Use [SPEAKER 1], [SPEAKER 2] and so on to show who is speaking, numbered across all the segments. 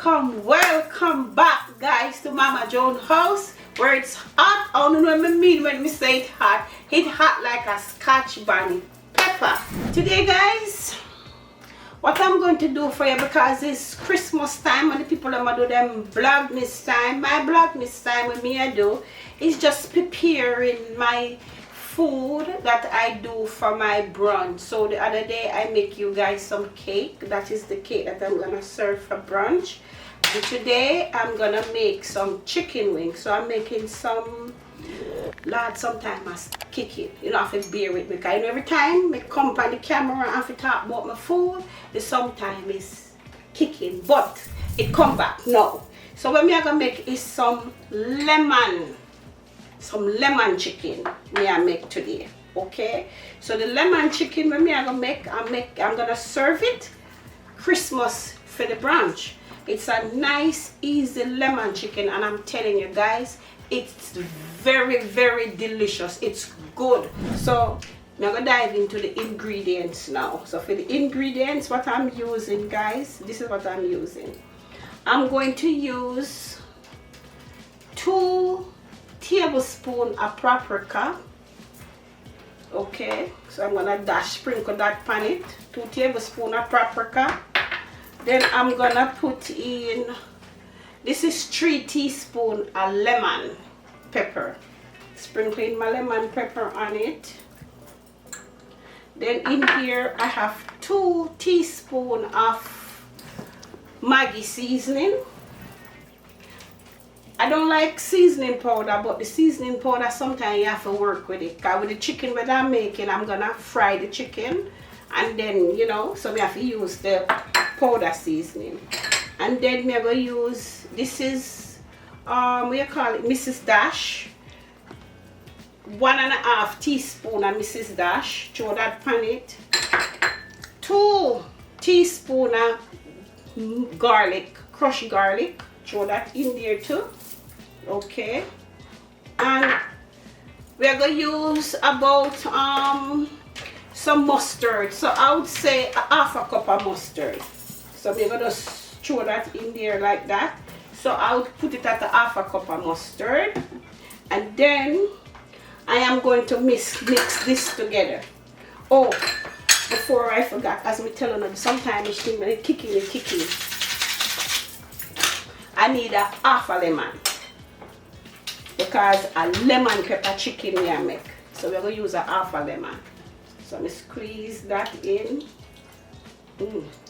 [SPEAKER 1] welcome back, guys, to Mama Joan house, where it's hot. I don't know what I mean when we say it hot. It hot like a Scotch bonnet pepper. Today, guys, what I'm going to do for you, because it's Christmas time and the people that do them vlogmas time, my vlogmas time with me I do is just preparing my food that I do for my brunch. So the other day I make you guys some cake. That is the cake that I'm gonna serve for brunch. And today I'm gonna make some chicken wings. So I'm making some, Lord, sometimes I kick it. You know, I have to bear with me, because every time I come on the camera and I have to talk about my food, the sometimes is kicking, but it come back now. So what I'm gonna make is some lemon chicken I make today. Okay, so the lemon chicken when I'm gonna serve it Christmas for the brunch. It's a nice easy lemon chicken, and I'm telling you guys, it's very, very delicious. It's good. So I'm gonna dive into the ingredients now. So for the ingredients, what I'm using, guys, this is what I'm using. I'm going to use 2 tablespoons of paprika. Okay, so I'm gonna sprinkle that pan it. 2 tablespoons of paprika. Then I'm gonna put in, this is 3 teaspoons of lemon pepper. Sprinkling my lemon pepper on it. Then in here I have 2 teaspoons of Maggi seasoning. I don't like seasoning powder, but the seasoning powder sometimes you have to work with it. Because with the chicken that I'm making, I'm gonna fry the chicken, and then, you know, so we have to use the powder seasoning. And then we're gonna use, this is what you call it, Mrs. Dash. 1.5 teaspoons of Mrs. Dash. Throw that pan it. 2 teaspoons of garlic, crushed garlic. Throw that in there too. Okay, and we're gonna use about some mustard. So I would say half a cup of mustard. So we're gonna throw that in there like that. So I would put it at half a cup of mustard, and then I am going to mix this together. Oh, before I forgot, as me telling you, sometimes it's kicking. I need a half a lemon, because a lemon pepper chicken we I make. So we're going to use a half a lemon. So I'm going to squeeze that in.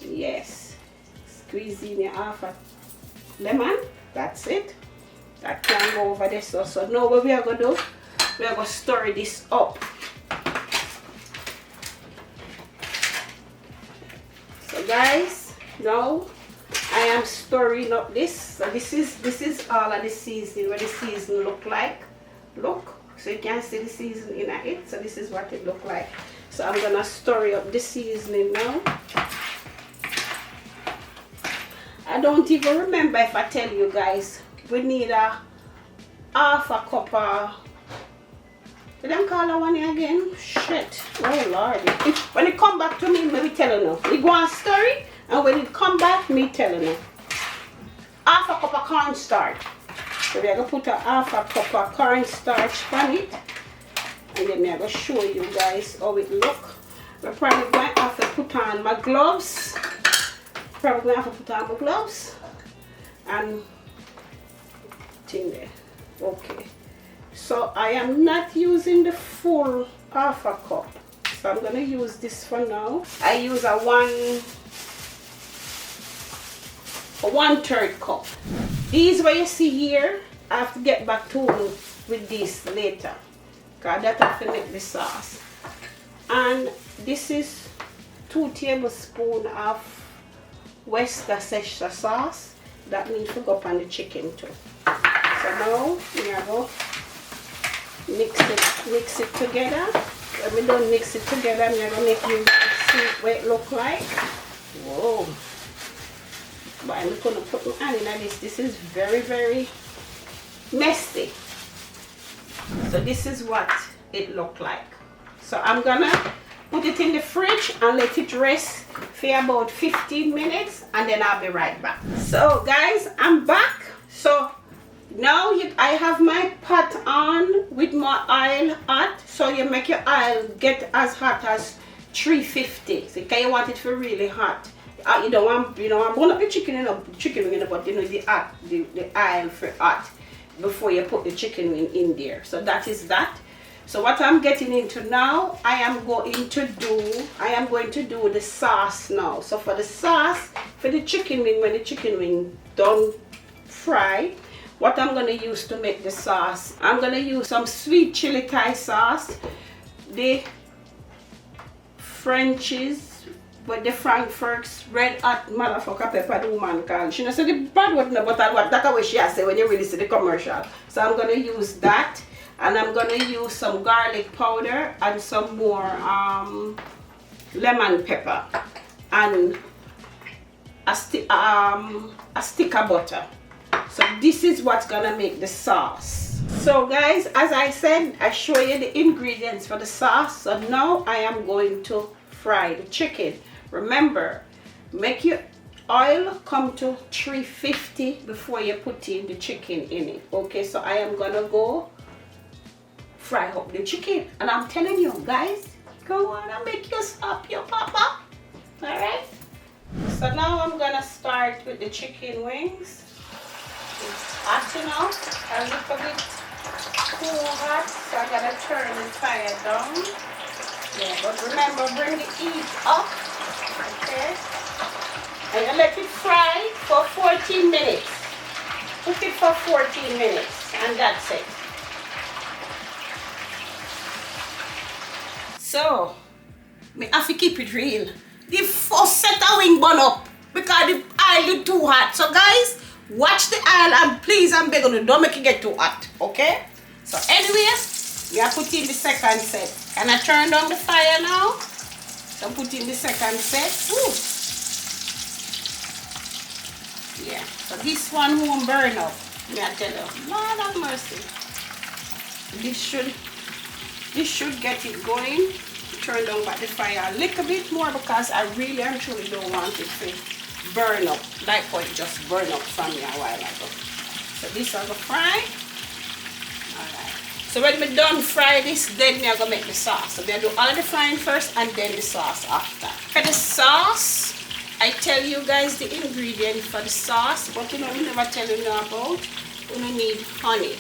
[SPEAKER 1] Yes. Squeeze in a half a lemon. That's it. That can go over this. So now what we are going to do, we are going to stir this up. So guys, now I am stirring up this. So this is all of the seasoning, what the seasoning look like. Look, so you can see the seasoning in it. So this is what it look like. So I'm gonna stir up the seasoning now. I don't even remember if I tell you guys, we need a half a cup of, did I call that one again? Shit, oh lord. When it come back to me, maybe tell you now. We go and stir it. And when it come back, me telling you, half a cup of cornstarch. So we're gonna put a half a cup of cornstarch on it, and then I'm gonna show you guys how it look. We're probably going to have to put on my gloves. And thing there. Okay. So I am not using the full half a cup. So I'm gonna use this for now. I use a 1/3 cup. These what you see here, I have to get back to with this later, because that have to make the sauce. And this is 2 tablespoons of Worcestershire sauce. That needs to go up on the chicken too. So now we are going to mix it together. When we don't mix it together, I'm going to make you see what it look like. Whoa. But I'm going to put my hand in this. This is very, very messy. So this is what it look like. So I'm gonna put it in the fridge and let it rest for about 15 minutes, and then I'll be right back. So guys, I'm back. So now I have my pot on with my oil hot. So you make your oil get as hot as 350. So you want it for really hot. You don't want burn up the chicken in the but the oil for hot before you put the chicken in there. So that is that. So what I'm getting into now, I am going to do the sauce now. So for the sauce, for the chicken wing, when the chicken wing done fry, what I'm going to use to make the sauce, I'm going to use some sweet chili Thai sauce, the French's, but the Frankfurt's red hot motherfucker pepper the woman called. She not say the bad one, but that's what she has said when you really see the commercial. So I'm going to use that. And I'm going to use some garlic powder and some more lemon pepper and a stick of butter. So this is what's going to make the sauce. So guys, as I said, I show you the ingredients for the sauce. So now I am going to fry the chicken. Remember, make your oil come to 350 before you put in the chicken in it. Okay, so I am going to go fry up the chicken, and I'm telling you guys, go on and make your stop your papa. All right, so now I'm gonna start with the chicken wings. It's hot enough, a little bit too hot, so I'm gonna turn the fire down. Yeah, but remember, bring the heat up. Okay, and you let it fry for 14 minutes. Cook it for 14 minutes, and that's it. So, I have to keep it real. The first set of wing burn up because the oil is too hot. So guys, watch the oil and please, I'm begging you, don't make it get too hot, okay? So anyway, we are putting the second set. Can I turn down the fire now? So put in the second set. Ooh. Yeah, so this one won't burn up. May I tell you, Lord have mercy. This should get it going. Turn down back the fire a little bit more because I really and truly don't want it to burn up like how it just burned up from me a while ago. So this I'm gonna fry. Alright. So when we done fry this, then I'm gonna make the sauce. So we do all of the frying first and then the sauce after. For the sauce, I tell you guys the ingredient for the sauce, but we never tell you about. We need honey.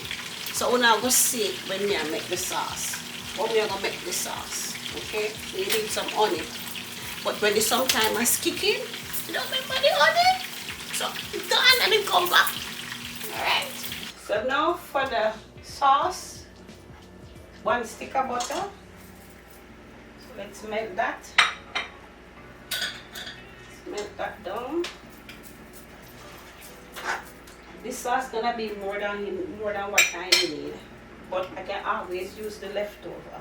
[SPEAKER 1] So we're not gonna see it when we make the sauce. But we're gonna make the sauce. Okay? We need some honey. But when the sometime is kicking, you don't remember the honey. So it's done and it come back. Alright. So now for the sauce, 1 stick of butter. So let's melt that. Let's melt that down. This sauce is gonna be more than what I need, but I can always use the leftover.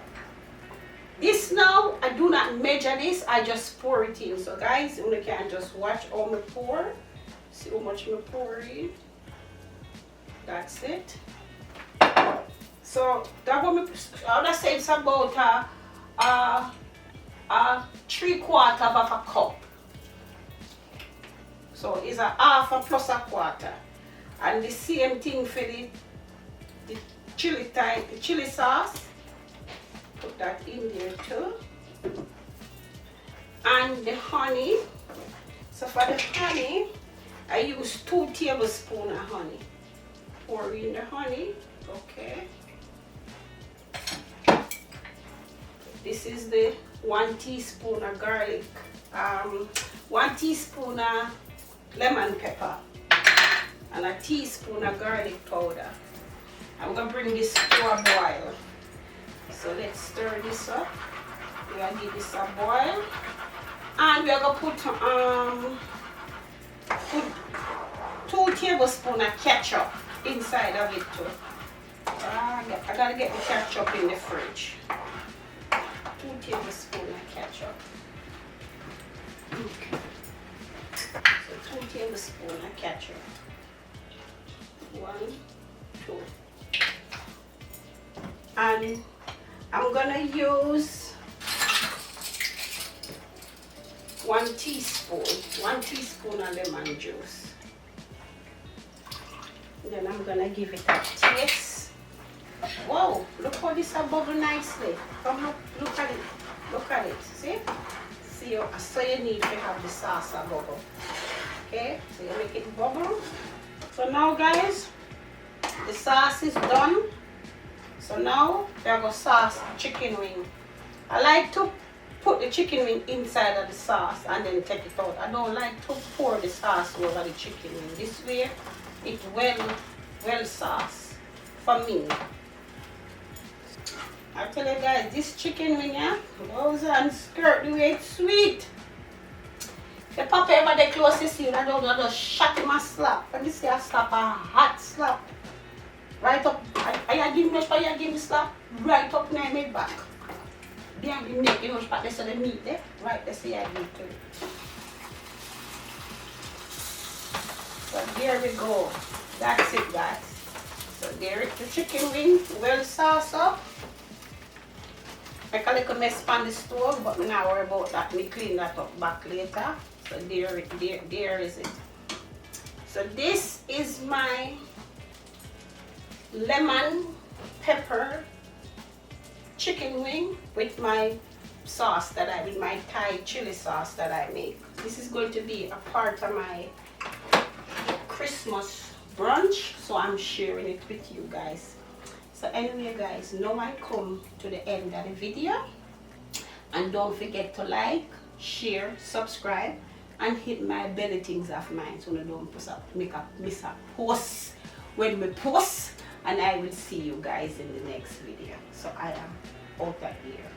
[SPEAKER 1] This now, I do not measure this, I just pour it in. So guys, you can just watch how I pour. See how much I pour in. That's it. So that one, I would say it's about a 3/4 of a cup. So it's a half a plus a quarter. And the same thing for the chili sauce. Put that in there too. And the honey. So for the honey, I use 2 tablespoons of honey. Pour in the honey. Okay. This is the 1 teaspoon of garlic. 1 teaspoon of lemon pepper. And a teaspoon of garlic powder. I'm going to bring this to a boil. So let's stir this up. We're going to give this a boil. And we're going to put 2 tablespoons of ketchup inside of it too. I got to get the ketchup in the fridge. 2 tablespoons of ketchup. Okay. So 2 tablespoons of ketchup. 1, 2. And I'm gonna use 1 teaspoon of lemon juice. Then I'm gonna give it a taste. Wow, look how this a bubble nicely. Come look at it. Look at it. See? So you need to have the sauce a bubble. Okay, so you make it bubble. So now guys, the sauce is done. So now we're gonna sauce chicken wing. I like to put the chicken wing inside of the sauce and then take it out. I don't like to pour the sauce over the chicken wing. This way it's well sauce for me. I tell you guys, this chicken wing, yeah, goes and skirt the way it's sweet. The papa ever the closest you, I don't know, just shot him a slap. And this here slap a hot slap. Right up, I give me much, I give me slap right up near my back. Behind the neck, you know, but there's the meat there. Right, let's see I give to it. So there we go. That's it guys. So there is the chicken wing, well sauced up. Make a little mess on the stove, but I'm not worry about that. Me clean that up back later. So there is it. So this is my lemon pepper chicken wing with my sauce that I with my Thai chili sauce that I make. This is going to be a part of my Christmas brunch, so I'm sharing it with you guys. So anyway guys, now I come to the end of the video, and don't forget to like, share, subscribe, and hit my belly things of mine so you don't miss a post when we post. And I will see you guys in the next video. So I am out of here.